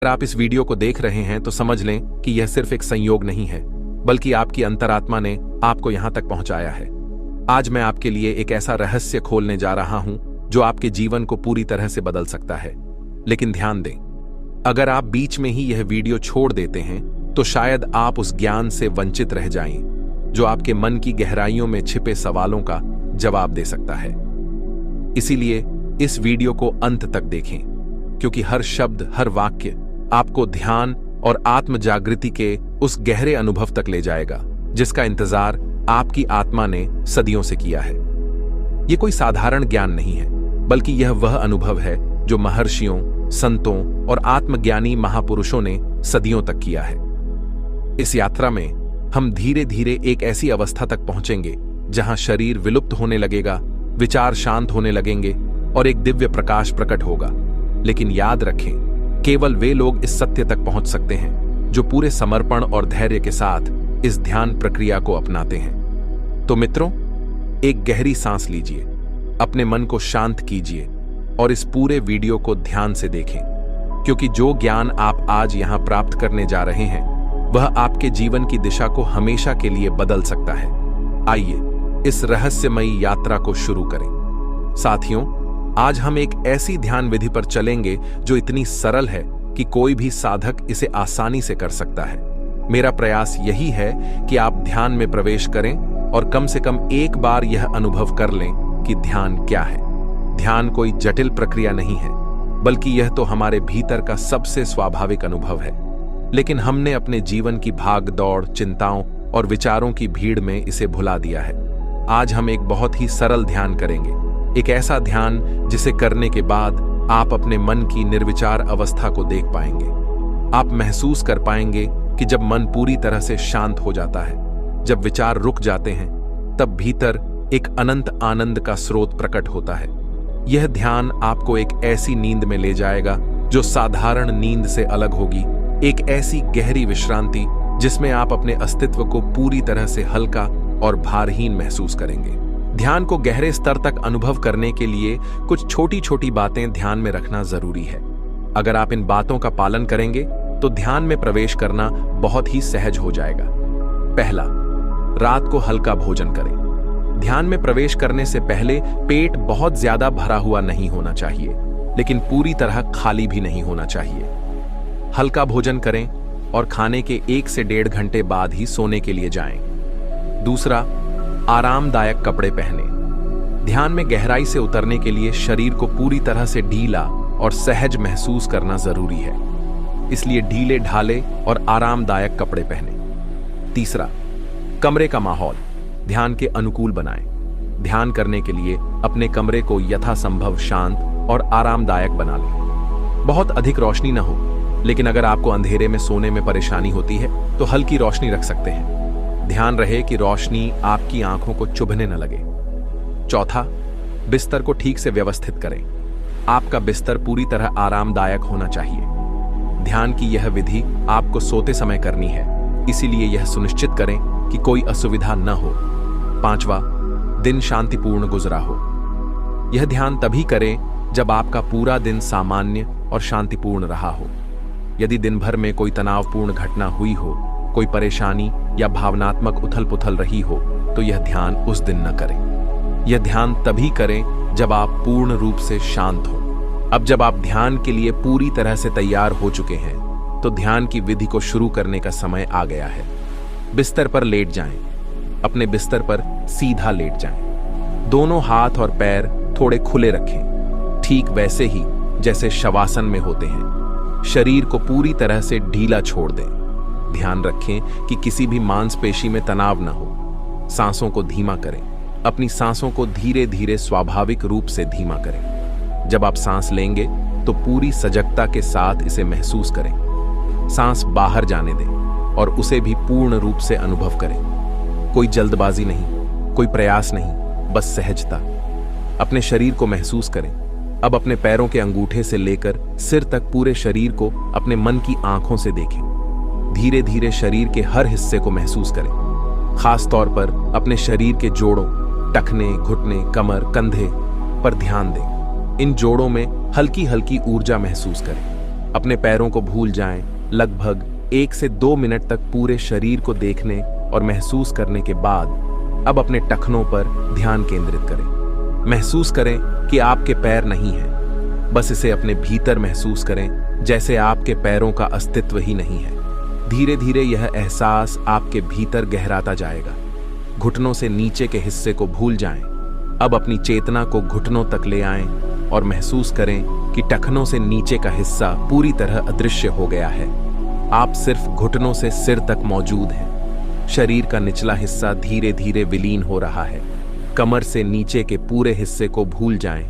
अगर आप इस वीडियो को देख रहे हैं तो समझ लें कि यह सिर्फ एक संयोग नहीं है, बल्कि आपकी अंतरात्मा ने आपको यहां तक पहुंचाया है। आज मैं आपके लिए एक ऐसा रहस्य खोलने जा रहा हूं जो आपके जीवन को पूरी तरह से बदल सकता है। लेकिन ध्यान दें, अगर आप बीच में ही यह वीडियो छोड़ देते हैं तो शायद आप उस ज्ञान से वंचित रह जाएं जो आपके मन की गहराइयों में छिपे सवालों का जवाब दे सकता है। इसीलिए इस वीडियो को अंत तक देखें, क्योंकि हर शब्द, हर वाक्य आपको ध्यान और आत्म जागृति के उस गहरे अनुभव तक ले जाएगा जिसका इंतजार आपकी आत्मा ने सदियों से किया है। यह कोई साधारण ज्ञान नहीं है, बल्कि यह वह अनुभव है जो महर्षियों, संतों और आत्मज्ञानी महापुरुषों ने सदियों तक किया है। इस यात्रा में हम धीरे धीरे एक ऐसी अवस्था तक पहुंचेंगे जहां शरीर विलुप्त होने लगेगा, विचार शांत होने लगेंगे और एक दिव्य प्रकाश प्रकट होगा। लेकिन याद रखें, केवल वे लोग इस सत्य तक पहुंच सकते हैं जो पूरे समर्पण और धैर्य के साथ इस ध्यान प्रक्रिया को अपनाते हैं। तो मित्रों, एक गहरी सांस लीजिए, अपने मन को शांत कीजिए और इस पूरे वीडियो को ध्यान से देखें, क्योंकि जो ज्ञान आप आज यहां प्राप्त करने जा रहे हैं वह आपके जीवन की दिशा को हमेशा के लिए बदल सकता है। आइए इस रहस्यमयी यात्रा को शुरू करें। साथियों, आज हम एक ऐसी ध्यान विधि पर चलेंगे जो इतनी सरल है कि कोई भी साधक इसे आसानी से कर सकता है। मेरा प्रयास यही है कि आप ध्यान में प्रवेश करें और कम से कम एक बार यह अनुभव कर लें कि ध्यान क्या है। ध्यान कोई जटिल प्रक्रिया नहीं है, बल्कि यह तो हमारे भीतर का सबसे स्वाभाविक अनुभव है। लेकिन हमने अपने जीवन की भाग दौड़, चिंताओं और विचारों की भीड़ में इसे भुला दिया है। आज हम एक बहुत ही सरल ध्यान करेंगे, एक ऐसा ध्यान जिसे करने के बाद आप अपने मन की निर्विचार अवस्था को देख पाएंगे। आप महसूस कर पाएंगे कि जब मन पूरी तरह से शांत हो जाता है, जब विचार रुक जाते हैं, तब भीतर एक अनंत आनंद का स्रोत प्रकट होता है। यह ध्यान आपको एक ऐसी नींद में ले जाएगा जो साधारण नींद से अलग होगी, एक ऐसी गहरी विश्रांति जिसमें आप अपने अस्तित्व को पूरी तरह से हल्का और भारहीन महसूस करेंगे। ध्यान को गहरे स्तर तक अनुभव करने के लिए कुछ छोटी छोटी बातें ध्यान में रखना जरूरी है। अगर आप इन बातों का पालन करेंगे तो ध्यान में प्रवेश करना बहुत ही सहज हो जाएगा। पहला, रात को हल्का भोजन करें। ध्यान में प्रवेश करने से पहले पेट बहुत ज्यादा भरा हुआ नहीं होना चाहिए, लेकिन पूरी तरह खाली भी नहीं होना चाहिए। हल्का भोजन करें और खाने के 1 से 1.5 घंटे बाद ही सोने के लिए जाएं। दूसरा, आरामदायक कपड़े पहने। ध्यान में गहराई से उतरने के लिए शरीर को पूरी तरह से ढीला और सहज महसूस करना जरूरी है, इसलिए ढीले ढाले और आरामदायक कपड़े पहने। तीसरा, कमरे का माहौल ध्यान के अनुकूल बनाएं। ध्यान करने के लिए अपने कमरे को यथासंभव शांत और आरामदायक बना लें। बहुत अधिक रोशनी न हो, लेकिन अगर आपको अंधेरे में सोने में परेशानी होती है तो हल्की रोशनी रख सकते हैं। ध्यान रहे कि रोशनी आपकी आंखों को चुभने न लगे। चौथा, बिस्तर को ठीक से व्यवस्थित करें। आपका बिस्तर पूरी तरह आरामदायक होना चाहिए। ध्यान की यह विधि आपको सोते समय करनी है, इसीलिए यह सुनिश्चित करें कि कोई असुविधा न हो। पांचवा, दिन शांतिपूर्ण गुजरा हो। यह ध्यान तभी करें जब आपका पूरा दिन सामान्य और शांतिपूर्ण रहा हो। यदि दिन भर में कोई तनावपूर्ण घटना हुई हो, कोई परेशानी या भावनात्मक उथल-पुथल रही हो, तो यह ध्यान उस दिन न करें। यह ध्यान तभी करें जब आप पूर्ण रूप से शांत हों। अब जब आप ध्यान के लिए पूरी तरह से तैयार हो चुके हैं, तो ध्यान की विधि को शुरू करने का समय आ गया है। बिस्तर पर लेट जाएं। अपने बिस्तर पर सीधा लेट जाएं। दोनों हाथ और पैर थोड़े खुले रखें, ठीक वैसे ही जैसे शवासन में होते हैं। शरीर को पूरी तरह से ढीला छोड़ दें। ध्यान रखें कि किसी भी मांसपेशी में तनाव न हो। सांसों को धीमा करें। अपनी सांसों को धीरे धीरे स्वाभाविक रूप से धीमा करें। जब आप सांस लेंगे तो पूरी सजगता के साथ इसे महसूस करें। सांस बाहर जाने दें और उसे भी पूर्ण रूप से अनुभव करें। कोई जल्दबाजी नहीं, कोई प्रयास नहीं, बस सहजता। अपने शरीर को महसूस करें। अब अपने पैरों के अंगूठे से लेकर सिर तक पूरे शरीर को अपने मन की आंखों से देखें। धीरे धीरे शरीर के हर हिस्से को महसूस करें। खास तौर पर अपने शरीर के जोड़ों, टखने, घुटने, कमर, कंधे पर ध्यान दें। इन जोड़ों में हल्की हल्की ऊर्जा महसूस करें। अपने पैरों को भूल जाएं। लगभग 1 से 2 मिनट तक पूरे शरीर को देखने और महसूस करने के बाद अब अपने टखनों पर ध्यान केंद्रित करें। महसूस करें कि आपके पैर नहीं हैं। बस इसे अपने भीतर महसूस करें, जैसे आपके पैरों का अस्तित्व ही नहीं है। धीरे धीरे यह एहसास आपके भीतर गहराता जाएगा। घुटनों से नीचे के हिस्से को भूल जाएं। अब अपनी चेतना को घुटनों तक ले आएं और महसूस करें कि टखनों से नीचे का हिस्सा पूरी तरह अदृश्य हो गया है। आप सिर्फ घुटनों से सिर तक मौजूद हैं। शरीर का निचला हिस्सा धीरे धीरे विलीन हो रहा है। कमर से नीचे के पूरे हिस्से को भूल जाएं।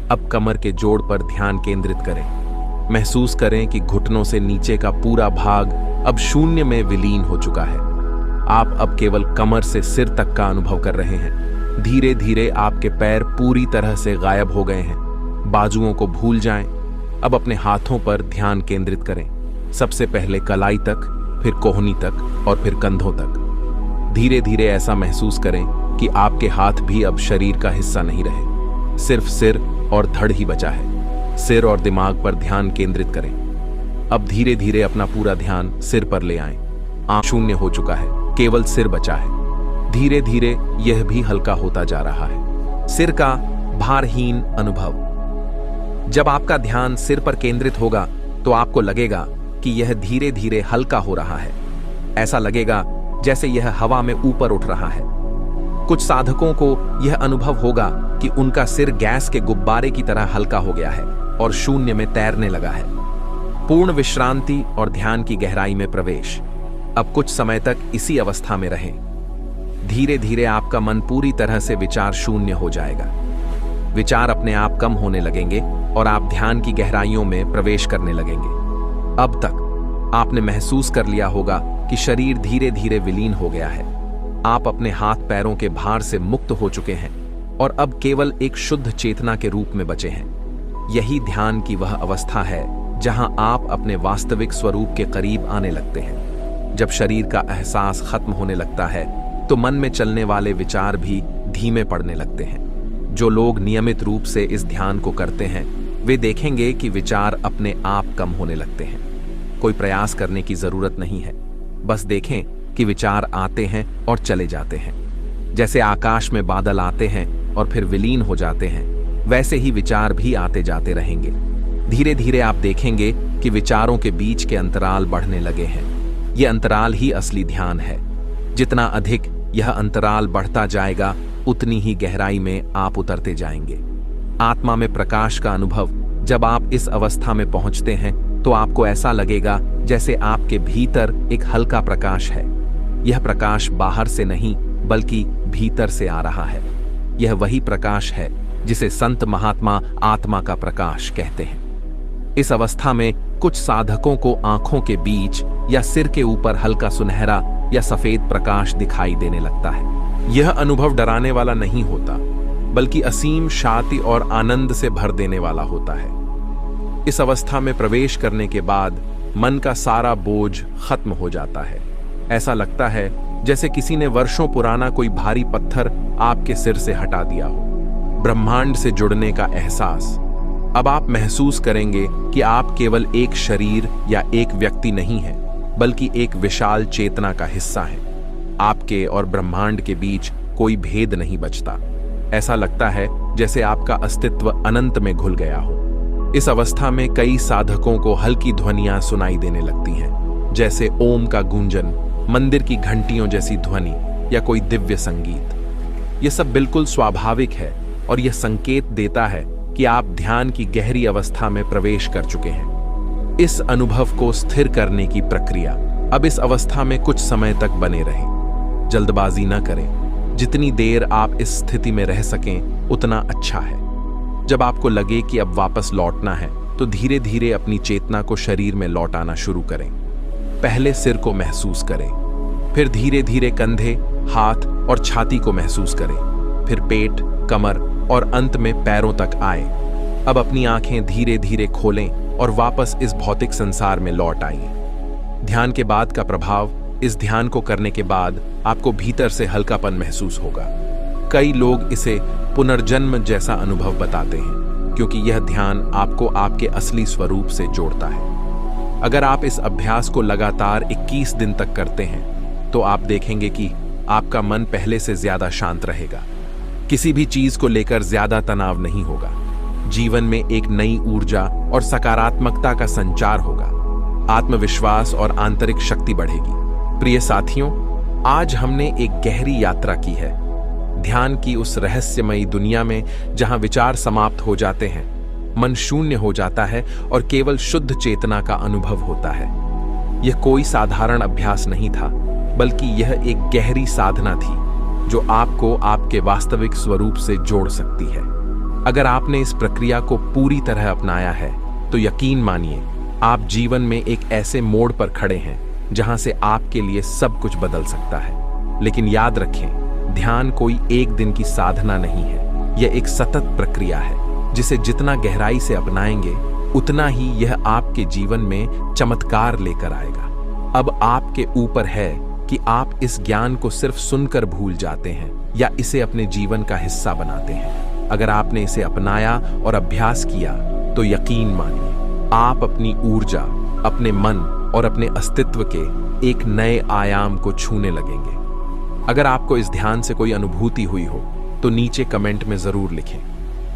अब कमर के जोड़ पर ध्यान केंद्रित करें। महसूस करें कि घुटनों से नीचे का पूरा भाग अब शून्य में विलीन हो चुका है। आप अब केवल कमर से सिर तक का अनुभव कर रहे हैं। धीरे धीरे आपके पैर पूरी तरह से गायब हो गए हैं। बाजुओं को भूल जाएं। अब अपने हाथों पर ध्यान केंद्रित करें। सबसे पहले कलाई तक, फिर कोहनी तक और फिर कंधों तक। धीरे धीरे ऐसा महसूस करें कि आपके हाथ भी अब शरीर का हिस्सा नहीं रहे। सिर्फ सिर और धड़ ही बचा है। सिर और दिमाग पर ध्यान केंद्रित करें। अब धीरे धीरे अपना पूरा ध्यान सिर पर ले आएं। आंख शून्य हो चुका है, केवल सिर बचा है। धीरे धीरे यह भी हल्का होता जा रहा है। सिर का भारहीन अनुभव। जब आपका ध्यान सिर पर केंद्रित होगा तो आपको लगेगा कि यह धीरे धीरे हल्का हो रहा है। ऐसा लगेगा जैसे यह हवा में ऊपर उठ रहा है। कुछ साधकों को यह अनुभव होगा कि उनका सिर गैस के गुब्बारे की तरह हल्का हो गया है और शून्य में तैरने लगा है। पूर्ण विश्रांति और ध्यान की गहराई में प्रवेश। अब कुछ समय तक इसी अवस्था में रहें। धीरे धीरे आपका मन पूरी तरह से विचार शून्य हो जाएगा। विचार अपने आप कम होने लगेंगे और आप ध्यान की गहराइयों में प्रवेश करने लगेंगे। अब तक आपने महसूस कर लिया होगा कि शरीर धीरे धीरे विलीन हो गया है। आप अपने हाथ पैरों के भार से मुक्त हो चुके हैं और अब केवल एक शुद्ध चेतना के रूप में बचे हैं। यही ध्यान की वह अवस्था है जहां आप अपने वास्तविक स्वरूप के करीब आने लगते हैं। जब शरीर का एहसास खत्म होने लगता है तो मन में चलने वाले विचार भी धीमे पड़ने लगते हैं। जो लोग नियमित रूप से इस ध्यान को करते हैं वे देखेंगे कि विचार अपने आप कम होने लगते हैं। कोई प्रयास करने की जरूरत नहीं है। बस देखें कि विचार आते हैं और चले जाते हैं। जैसे आकाश में बादल आते हैं और फिर विलीन हो जाते हैं, वैसे ही विचार भी आते जाते रहेंगे। धीरे धीरे आप देखेंगे कि विचारों के बीच के अंतराल बढ़ने लगे हैं। ये अंतराल ही असली ध्यान है। जितना अधिक यह अंतराल बढ़ता जाएगा उतनी ही गहराई में आप उतरते जाएंगे। आत्मा में प्रकाश का अनुभव। जब आप इस अवस्था में पहुंचते हैं तो आपको ऐसा लगेगा जैसे आपके भीतर एक हल्का प्रकाश है। यह प्रकाश बाहर से नहीं बल्कि भीतर से आ रहा है। यह वही प्रकाश है जिसे संत महात्मा आत्मा का प्रकाश कहते हैं। इस अवस्था में कुछ साधकों को आंखों के बीच या सिर के ऊपर हल्का सुनहरा या सफेद प्रकाश दिखाई देने लगता है। यह अनुभव डराने वाला नहीं होता बल्कि असीम शांति और आनंद से भर देने वाला होता है। इस अवस्था में प्रवेश करने के बाद मन का सारा बोझ खत्म हो जाता है। ऐसा लगता है जैसे किसी ने वर्षों पुराना कोई भारी पत्थर आपके सिर से हटा दिया हो। ब्रह्मांड से जुड़ने का एहसास। अब आप महसूस करेंगे कि आप केवल एक शरीर या एक व्यक्ति नहीं हैं, बल्कि एक विशाल चेतना का हिस्सा हैं। आपके और ब्रह्मांड के बीच कोई भेद नहीं बचता। ऐसा लगता है जैसे आपका अस्तित्व अनंत में घुल गया हो। इस अवस्था में कई साधकों को हल्की ध्वनियां सुनाई देने लगती हैं, जैसे ओम का गूंजन, मंदिर की घंटियों जैसी ध्वनि या कोई दिव्य संगीत। यह सब बिल्कुल स्वाभाविक है और यह संकेत देता है कि आप ध्यान की गहरी अवस्था में प्रवेश कर चुके हैं। इस अनुभव को स्थिर करने की प्रक्रिया। अब इस अवस्था में कुछ समय तक बने रहें। जल्दबाजी न करें। जितनी देर आप इस स्थिति में रह सकें उतना अच्छा है। जब आपको लगे कि अब वापस लौटना है तो धीरे धीरे अपनी चेतना को शरीर में लौटाना शुरू करें। पहले सिर को महसूस करें, फिर धीरे धीरे कंधे, हाथ और छाती को महसूस करें, फिर पेट, कमर और अंत में पैरों तक आए। अब अपनी आंखें धीरे धीरे खोलें और वापस इस भौतिक संसार में लौट आइए। ध्यान के बाद का प्रभाव। इस ध्यान को करने के बाद आपको भीतर से हल्कापन महसूस होगा। कई लोग इसे पुनर्जन्म जैसा अनुभव बताते हैं, क्योंकि यह ध्यान आपको आपके असली स्वरूप से जोड़ता है। अगर आप इस अभ्यास को लगातार 21 दिन तक करते हैं तो आप देखेंगे कि आपका मन पहले से ज्यादा शांत रहेगा, किसी भी चीज को लेकर ज्यादा तनाव नहीं होगा, जीवन में एक नई ऊर्जा और सकारात्मकता का संचार होगा, आत्मविश्वास और आंतरिक शक्ति बढ़ेगी। प्रिय साथियों, आज हमने एक गहरी यात्रा की है, ध्यान की उस रहस्यमयी दुनिया में जहां विचार समाप्त हो जाते हैं, मन शून्य हो जाता है और केवल शुद्ध चेतना का अनुभव होता है। यह कोई साधारण अभ्यास नहीं था, बल्कि यह एक गहरी साधना थी जो आपको आपके वास्तविक स्वरूप से जोड़ सकती है। अगर आपने इस प्रक्रिया को पूरी तरह अपनाया है तो यकीन मानिए आप जीवन में एक ऐसे मोड़ पर खड़े हैं जहां से आपके लिए सब कुछ बदल सकता है। लेकिन याद रखें, ध्यान कोई एक दिन की साधना नहीं है, यह एक सतत प्रक्रिया है जिसे जितना गहराई से अपनाएंगे उतना ही यह आपके जीवन में चमत्कार लेकर आएगा। अब आपके ऊपर है कि आप इस ज्ञान को सिर्फ सुनकर भूल जाते हैं या इसे अपने जीवन का हिस्सा बनाते हैं। अगर आपने इसे अपनाया और अभ्यास किया तो यकीन मानिए आप अपनी ऊर्जा, अपने मन और अपने अस्तित्व के एक नए आयाम को छूने लगेंगे। अगर आपको इस ध्यान से कोई अनुभूति हुई हो तो नीचे कमेंट में जरूर लिखें।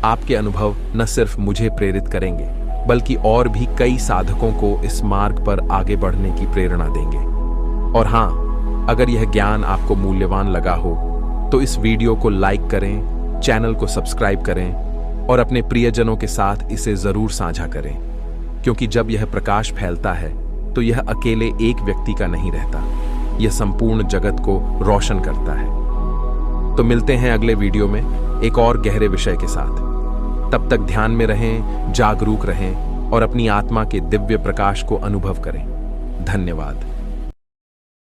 आपके अनुभव न सिर्फ मुझे प्रेरित करेंगे बल्कि और भी कई साधकों को इस मार्ग पर आगे बढ़ने की प्रेरणा देंगे। और हाँ, अगर यह ज्ञान आपको मूल्यवान लगा हो तो इस वीडियो को लाइक करें, चैनल को सब्सक्राइब करें और अपने प्रियजनों के साथ इसे जरूर साझा करें, क्योंकि जब यह प्रकाश फैलता है तो यह अकेले एक व्यक्ति का नहीं रहता, यह संपूर्ण जगत को रोशन करता है। तो मिलते हैं अगले वीडियो में एक और गहरे विषय के साथ। तब तक ध्यान में रहें, जागरूक रहें और अपनी आत्मा के दिव्य प्रकाश को अनुभव करें। धन्यवाद।